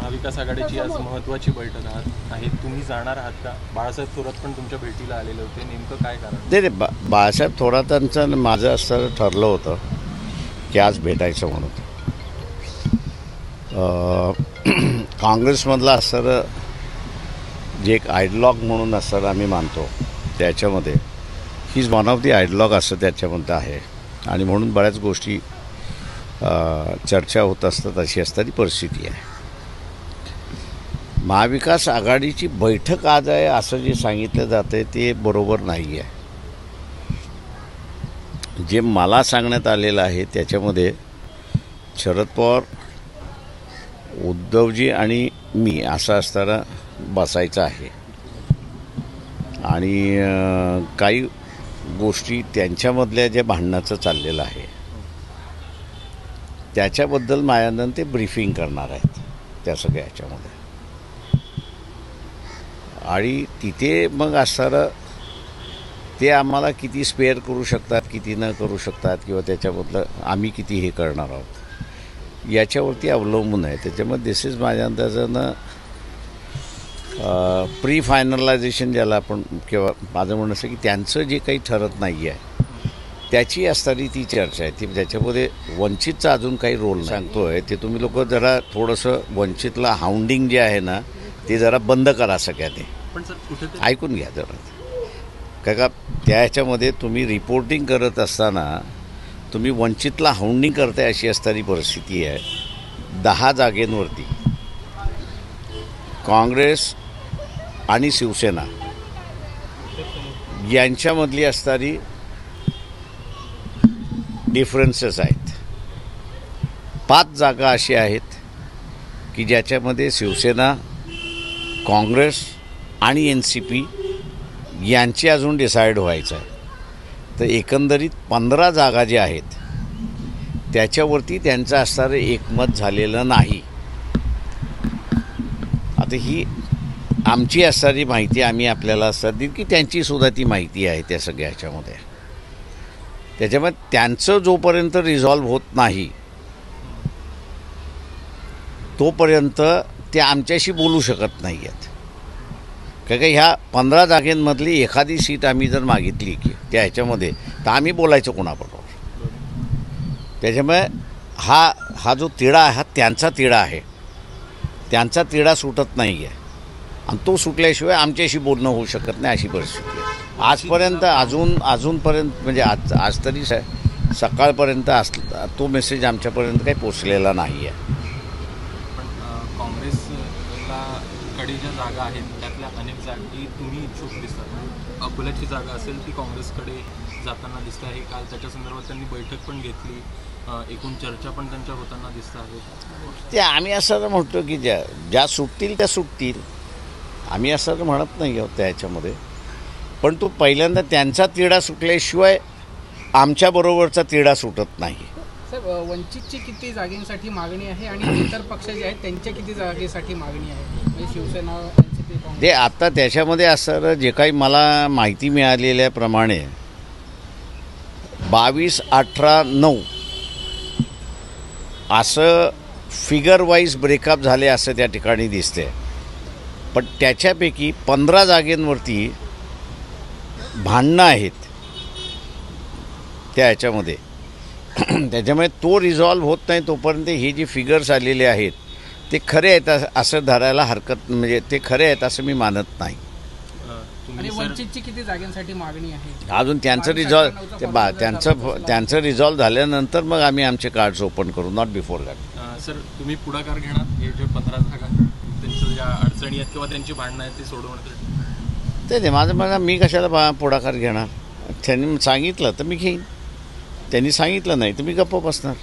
महाविकास आघाडीची आज महत्त्वाची बैठक आहे, तुम्ही जाणार आहात का? बाळासाहेब थोरात पण तुमच्या भेटीला आलेले होते, नेमकं काय कारण? नाही बाळासाहेब थोरातांचं माझं असं ठरलं होतं की आज भेटायचं म्हणून. काँग्रेसमधला असं जे एक आयडलॉग म्हणून असं आम्ही मानतो, त्याच्यामध्ये he is one of the ideologue असं त्याच्यामध्ये आहे. आणि म्हणून बऱ्याच गोष्टी चर्चा होत असतात, अशी असणारी परिस्थिती आहे. महाविकास आघाडीची बैठक आज आहे असं जे सांगितलं जातं आहे ते बरोबर नाही आहे. जे मला सांगण्यात आलेलं आहे त्याच्यामध्ये शरद पवार, उद्धवजी आणि मी असं असताना बसायचं आहे. आणि काही गोष्टी त्यांच्यामधल्या जे भांडणाचं चाललेलं आहे त्याच्याबद्दल माझ्यानं ते ब्रीफिंग करणार आहेत त्या सगळ्या ह्याच्यामध्ये. आणि तिथे मग असणारं ते आम्हाला किती स्पेअर करू शकतात, किती न करू शकतात, किंवा त्याच्याबद्दल आम्ही किती हे करणार आहोत याच्यावरती अवलंबून आहे. त्याच्यामध्ये दिस इज माझ्या अंदाजानं प्री फायनलायझेशन ज्याला आपण, किंवा माझं म्हणणं असं की त्यांचं जे काही ठरत नाही आहे त्याची असणारी ती चर्चा आहे. ती त्याच्यामध्ये वंचितचा अजून काही रोल सांगतो आहे. ते तुम्ही लोक जरा थोडंसं वंचितला हाऊंडिंग जे आहे ना ते जरा बंद करा सगळ्यांनी. ऐकून घ्या जरा. का त्या ह्याच्यामध्ये तुम्ही रिपोर्टिंग करत असताना तुम्ही वंचितला हाऊंडिंग करताय अशी असणारी परिस्थिती आहे. 10 जागेंवरती काँग्रेस आणि शिवसेना यांच्यामधली असणारी डिफरन्सेस आहेत. 5 जागा अशी आहेत की ज्याच्यामध्ये शिवसेना, काँग्रेस आणि NCP यांची अजून डिसाईड व्हायचं आहे. तर एकंदरीत 15 जागा ज्या आहेत त्याच्यावरती त्यांचं असणारं एकमत झालेलं नाही. आता ही आमची असणारी माहिती आम्ही आपल्याला असतात दिली की त्यांचीसुद्धा ती माहिती आहे त्या सगळ्या ह्याच्यामध्ये. त्याच्यामुळे त्यांचं जोपर्यंत रिझॉल्व्ह होत नाही तोपर्यंत ते आमच्याशी बोलू शकत नाही आहेत. का ह्या 15 जागेंमधली एखादी सीट आम्ही जर मागितली की त्या ह्याच्यामध्ये तर आम्ही बोलायचं कोणाबरोबर. त्याच्यामुळे हा जो तिढा आहे हा त्यांचा तिढा आहे. त्यांचा तिढा सुटत नाही आहे आणि तो सुटल्याशिवाय आमच्याशी बोलणं होऊ शकत नाही अशी परिस्थिती आहे. आजपर्यंत अजूनपर्यंत म्हणजे आज तरी सकाळपर्यंत तो मेसेज आमच्यापर्यंत काही पोचलेला नाही आहे. काँग्रेसला कडे ज्या जागा आहेत त्यातल्या अनेक जागी तुम्ही इच्छुक दिसतात. अकोल्याची जागा असेल ती काँग्रेसकडे जाताना दिसत आहे. काल त्याच्या संदर्भात त्यांनी बैठक पण घेतली, एकूण चर्चा पण त्यांच्या होताना दिसत आहे. ते आम्ही असं म्हणतो की ज्या सुटतील त्या सुटतील, आम्ही असं म्हणत नाही आहोत त्या ह्याच्यामध्ये. पण तो पहिल्यांदा त्यांचा तिढा सुटल्याशिवाय आमच्याबरोबरचा तिढा सुटत नाही. साहेब, वंचितची किती जागेसाठी मागणी आहे आणि इतर पक्ष जे आहेत त्यांच्या किती जागेसाठी मागणी आहे? म्हणजे शिवसेना, NCP, ते आता त्याच्यामध्ये असं जे काही मला माहिती मिळालेल्याप्रमाणे 22, 18, 9 असं फिगर वाईज ब्रेकअप झाले असं त्या ठिकाणी दिसते. पण त्याच्यापैकी 15 जागेंवरती भांडणं आहेत त्या ह्याच्यामध्ये. त्याच्यामुळे तो रिझॉल्व्ह होत नाही तोपर्यंत हे जे फिगर्स आलेले आहेत ते खरे आहेत असं धरायला हरकत, म्हणजे ते खरे आहेत असं मी मानत नाही. आणि वंचितची किती जागांसाठी मागणी आहे अजून त्यांचं त्यांचं रिझॉल्व्ह झाल्यानंतर मग आम्ही आमचे कार्ड्स ओपन करू, नॉट बिफोर दॅट. सर, तुम्ही पुढाकार घेणार हे जे 15 जागा त्यांच्या ज्या अडचणी आहेत किंवा त्यांची भांडणं आहेत ते सोडवण्यासाठी? ते माझं म्हणणं, मी कशाला पुढाकार घेणार? त्यांनी सांगितलं तर मी घेईन, त्यांनी सांगितलं नाही तर मी गप्प बसणार.